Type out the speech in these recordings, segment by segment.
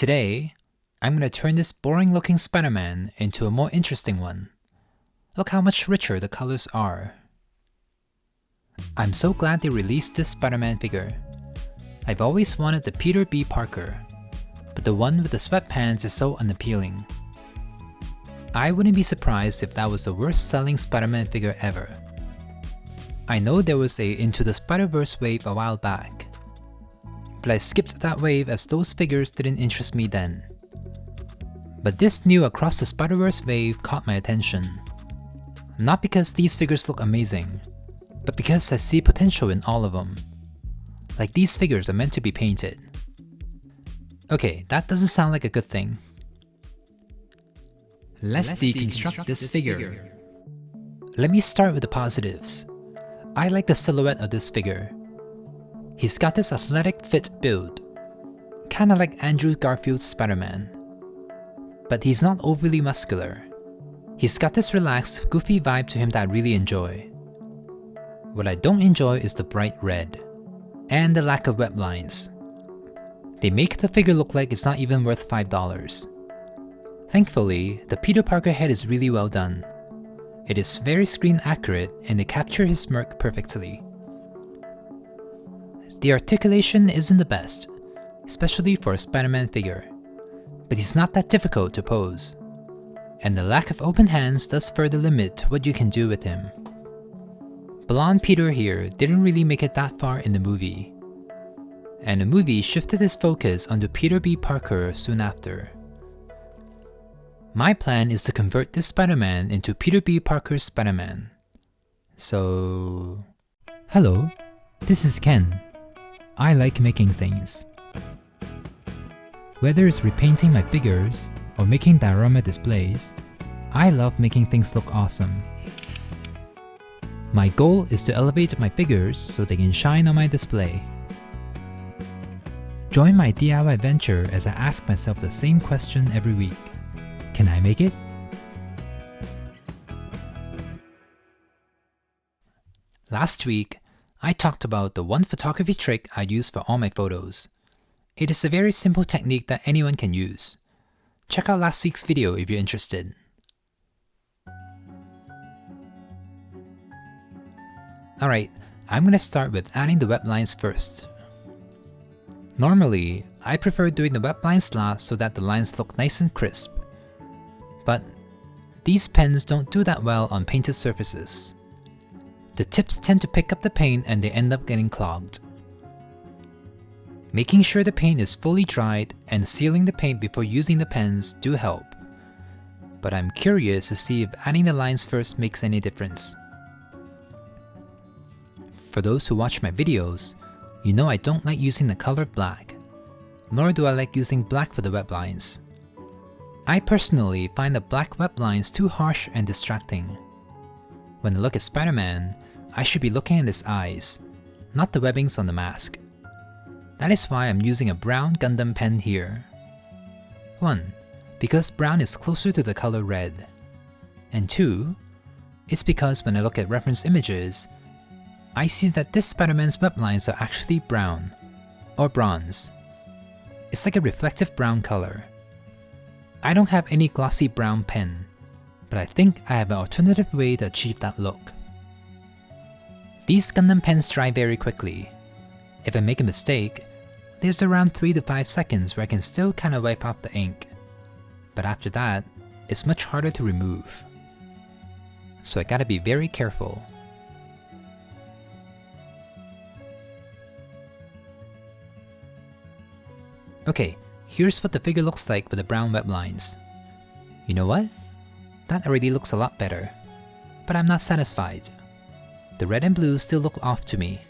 Today, I'm going to turn this boring looking Spider-Man into a more interesting one. Look how much richer the colors are. I'm so glad they released this Spider-Man figure. I've always wanted the Peter B. Parker, but the one with the sweatpants is so unappealing. I wouldn't be surprised if that was the worst selling Spider-Man figure ever. I know there was a Into the Spiderverse wave a while back, but I skipped that wave as those figures didn't interest me then. But this new Across the Spiderverse wave caught my attention. Not because these figures look amazing, but because I see potential in all of them. Like these figures are meant to be painted. Okay, that doesn't sound like a good thing. Let's deconstruct this figure. Let me start with the positives. I like the silhouette of this figure. He's got this athletic fit build, kinda like Andrew Garfield's Spider-Man. But he's not overly muscular. He's got this relaxed, goofy vibe to him that I really enjoy. What I don't enjoy is the bright red, and the lack of web lines. They make the figure look like it's not even worth $5. Thankfully, the Peter Parker head is really well done. It is very screen accurate and they capture his smirk perfectly. The articulation isn't the best, especially for a Spider-Man figure, but he's not that difficult to pose. And the lack of open hands does further limit what you can do with him. Blonde Peter here didn't really make it that far in the movie, and the movie shifted its focus onto Peter B. Parker soon after. My plan is to convert this Spider-Man into Peter B. Parker's Spider-Man. So... Hello, this is Ken. I like making things. Whether it's repainting my figures or making diorama displays, I love making things look awesome. My goal is to elevate my figures so they can shine on my display. Join my DIY venture as I ask myself the same question every week. Can I make it? Last week, I talked about the one photography trick I use for all my photos. It is a very simple technique that anyone can use. Check out last week's video if you're interested. Alright, I'm gonna start with adding the web lines first. Normally, I prefer doing the web lines last so that the lines look nice and crisp. But these pens don't do that well on painted surfaces. The tips tend to pick up the paint and they end up getting clogged. Making sure the paint is fully dried and sealing the paint before using the pens do help. But I'm curious to see if adding the lines first makes any difference. For those who watch my videos, you know I don't like using the color black, nor do I like using black for the web lines. I personally find the black web lines too harsh and distracting. When I look at Spider-Man, I should be looking at his eyes, not the webbings on the mask. That is why I'm using a brown Gundam pen here. 1. Because brown is closer to the color red. And 2. It's because when I look at reference images, I see that this Spider-Man's web lines are actually brown, or bronze. It's like a reflective brown color. I don't have any glossy brown pen, but I think I have an alternative way to achieve that look. These Gundam pens dry very quickly. If I make a mistake, there's around 3 to 5 seconds where I can still kinda wipe off the ink, but after that, it's much harder to remove. So I gotta be very careful. Okay, here's what the figure looks like with the brown web lines. You know what? That already looks a lot better, but I'm not satisfied. The red and blue still look off to me,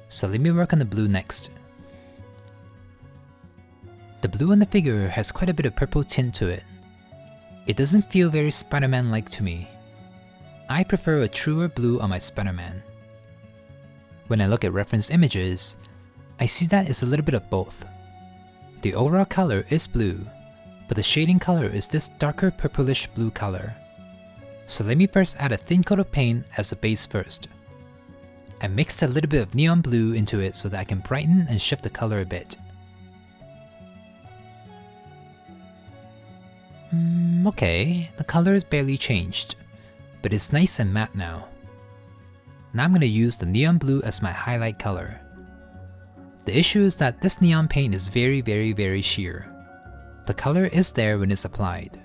so let me work on the blue next. The blue on the figure has quite a bit of purple tint to it. It doesn't feel very Spider-Man-like to me. I prefer a truer blue on my Spider-Man. When I look at reference images, I see that it's a little bit of both. The overall color is blue, but the shading color is this darker purplish blue color. So let me first add a thin coat of paint as a base first. I mixed a little bit of neon blue into it so that I can brighten and shift the color a bit. Okay, the color is barely changed, but it's nice and matte now. Now I'm going to use the neon blue as my highlight color. The issue is that this neon paint is very sheer. The color is there when it's applied,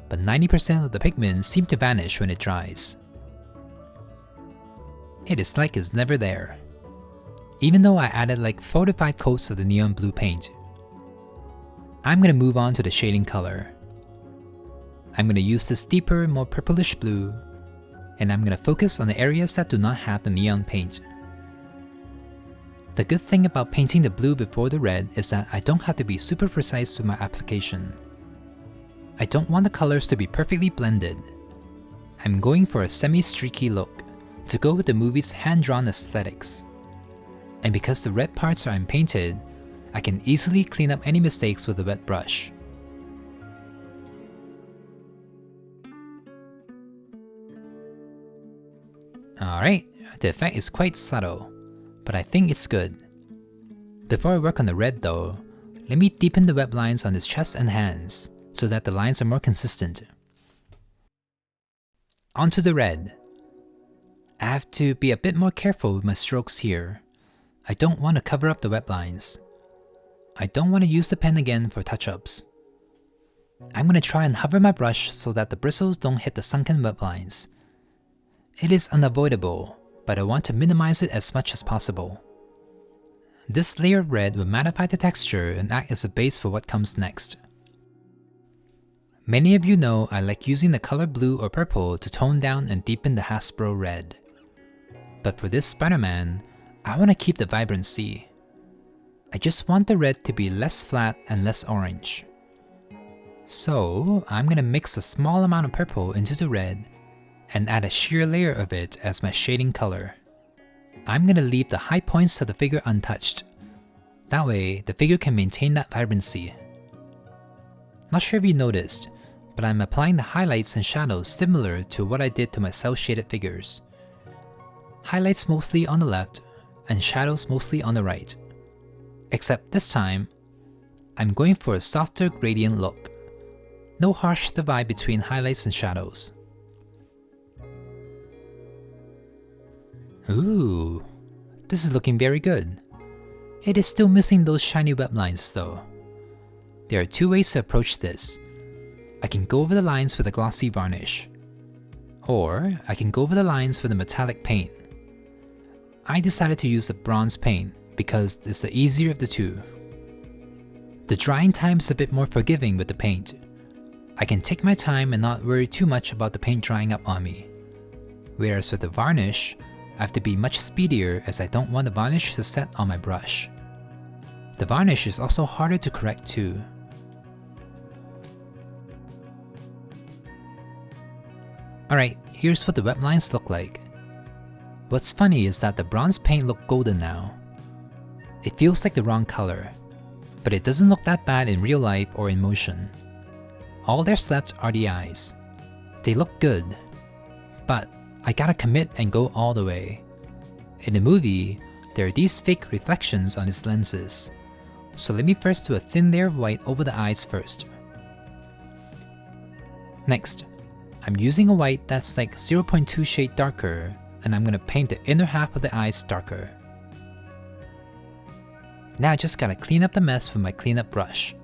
but 90% of the pigments seem to vanish when it dries. It is like it's never there, even though I added like 4 to 5 coats of the neon blue paint. I'm going to move on to the shading color. I'm going to use this deeper, more purplish blue, and I'm going to focus on the areas that do not have the neon paint. The good thing about painting the blue before the red is that I don't have to be super precise with my application. I don't want the colors to be perfectly blended. I'm going for a semi-streaky look to go with the movie's hand-drawn aesthetics. And because the red parts are unpainted, I can easily clean up any mistakes with a wet brush. Alright, the effect is quite subtle, but I think it's good. Before I work on the red though, let me deepen the web lines on his chest and hands so that the lines are more consistent. Onto the red. I have to be a bit more careful with my strokes here. I don't want to cover up the web lines. I don't want to use the pen again for touch-ups. I'm going to try and hover my brush so that the bristles don't hit the sunken web lines. It is unavoidable, but I want to minimize it as much as possible. This layer of red will mattify the texture and act as a base for what comes next. Many of you know I like using the color blue or purple to tone down and deepen the Hasbro red. But for this Spider-Man, I want to keep the vibrancy. I just want the red to be less flat and less orange. So I'm going to mix a small amount of purple into the red and add a sheer layer of it as my shading color. I'm going to leave the high points of the figure untouched. That way, the figure can maintain that vibrancy. Not sure if you noticed, but I'm applying the highlights and shadows similar to what I did to my cel-shaded figures. Highlights mostly on the left, and shadows mostly on the right. Except this time, I'm going for a softer gradient look. No harsh divide between highlights and shadows. Ooh, this is looking very good. It is still missing those shiny web lines though. There are two ways to approach this. I can go over the lines with a glossy varnish, or I can go over the lines with a metallic paint. I decided to use the bronze paint because it's the easier of the two. The drying time is a bit more forgiving with the paint. I can take my time and not worry too much about the paint drying up on me. Whereas with the varnish, I have to be much speedier as I don't want the varnish to set on my brush. The varnish is also harder to correct too. Alright, here's what the web lines look like. What's funny is that the bronze paint looks golden now. It feels like the wrong color, but it doesn't look that bad in real life or in motion. All there's left are the eyes. They look good, but I gotta commit and go all the way. In the movie, there are these fake reflections on his lenses, so let me first do a thin layer of white over the eyes first. Next, I'm using a white that's like 0.2 shade darker, and I'm gonna paint the inner half of the eyes darker. Now I just gotta clean up the mess with my cleanup brush.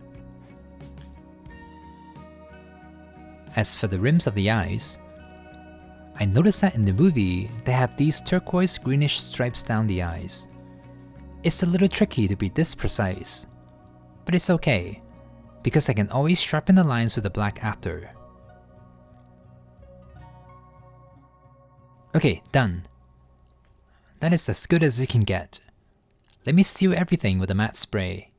As for the rims of the eyes, I noticed that in the movie, they have these turquoise greenish stripes down the eyes. It's a little tricky to be this precise, but it's okay, because I can always sharpen the lines with the black after. Okay, done. That is as good as it can get. Let me seal everything with a matte spray.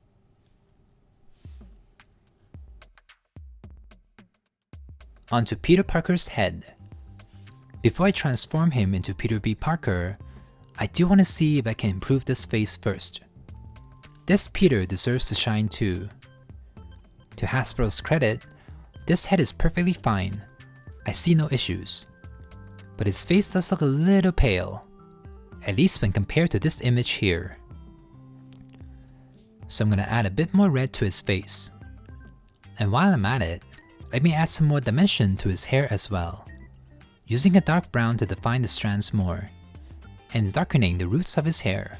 Onto Peter Parker's head. Before I transform him into Peter B. Parker, I do want to see if I can improve this face first. This Peter deserves to shine too. To Hasbro's credit, this head is perfectly fine. I see no issues. But his face does look a little pale, at least when compared to this image here. So I'm going to add a bit more red to his face. And while I'm at it, let me add some more dimension to his hair as well, using a dark brown to define the strands more, and darkening the roots of his hair.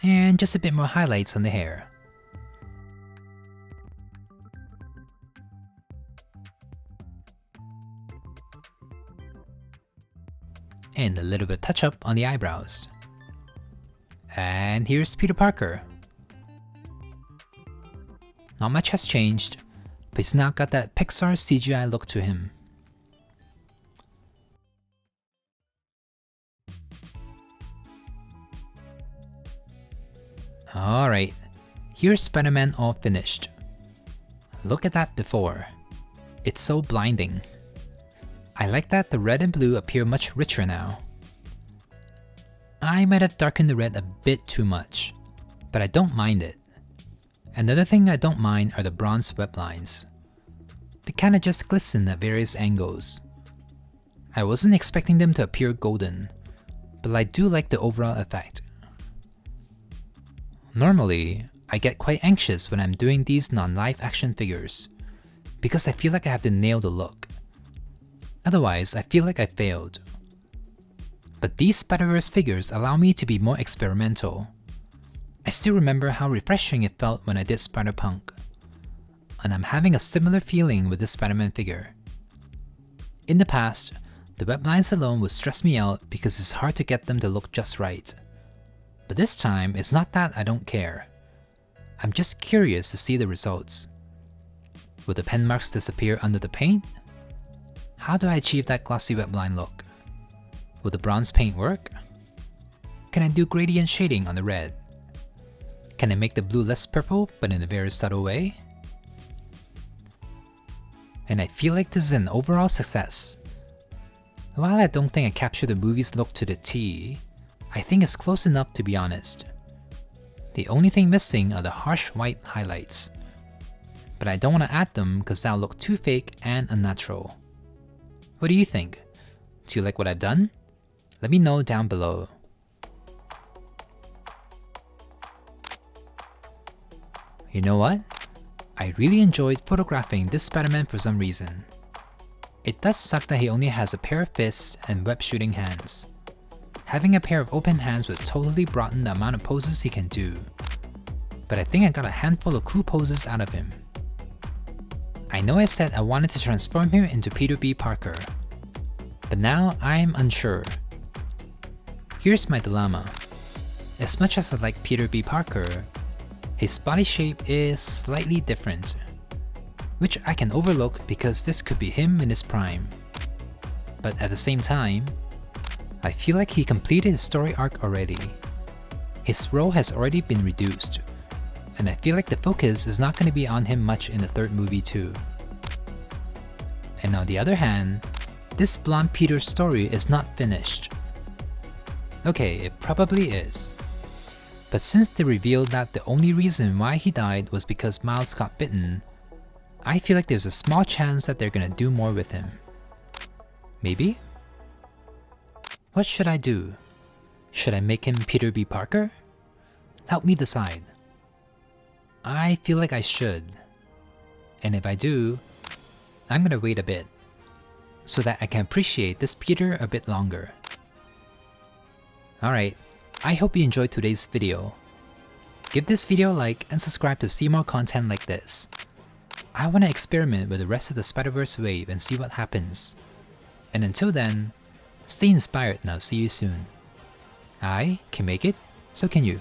And just a bit more highlights on the hair. And a little bit of touch up on the eyebrows. And here's Peter Parker. Not much has changed, but he's now got that Pixar CGI look to him. Alright, here's Spider-Man all finished. Look at that before. It's so blinding. I like that the red and blue appear much richer now. I might have darkened the red a bit too much, but I don't mind it. Another thing I don't mind are the bronze web lines. They kinda just glisten at various angles. I wasn't expecting them to appear golden, but I do like the overall effect. Normally, I get quite anxious when I'm doing these non-live action figures, because I feel like I have to nail the look. Otherwise, I feel like I failed. But these Spiderverse figures allow me to be more experimental. I still remember how refreshing it felt when I did Spider-Punk, and I'm having a similar feeling with this Spider-Man figure. In the past, the web lines alone would stress me out because it's hard to get them to look just right. But this time, it's not that I don't care. I'm just curious to see the results. Will the pen marks disappear under the paint? How do I achieve that glossy web line look? Will the bronze paint work? Can I do gradient shading on the red? Can I make the blue less purple but in a very subtle way? And I feel like this is an overall success. While I don't think I captured the movie's look to the T, I think it's close enough to be honest. The only thing missing are the harsh white highlights. But I don't want to add them because that'll look too fake and unnatural. What do you think? Do you like what I've done? Let me know down below. You know what? I really enjoyed photographing this Spider-Man for some reason. It does suck that he only has a pair of fists and web shooting hands. Having a pair of open hands would totally broaden the amount of poses he can do. But I think I got a handful of cool poses out of him. I know I said I wanted to transform him into Peter B. Parker, but now I'm unsure. Here's my dilemma. As much as I like Peter B. Parker, his body shape is slightly different, which I can overlook because this could be him in his prime. But at the same time, I feel like he completed his story arc already. His role has already been reduced, and I feel like the focus is not going to be on him much in the third movie too. And on the other hand, this blonde Peter story is not finished. Okay, it probably is. But since they revealed that the only reason why he died was because Miles got bitten, I feel like there's a small chance that they're gonna do more with him. Maybe? What should I do? Should I make him Peter B. Parker? Help me decide. I feel like I should. And if I do, I'm gonna wait a bit, so that I can appreciate this Peter a bit longer. Alright, I hope you enjoyed today's video. Give this video a like and subscribe to see more content like this. I want to experiment with the rest of the Spiderverse wave and see what happens. And until then, stay inspired and I'll see you soon. I can make it, so can you.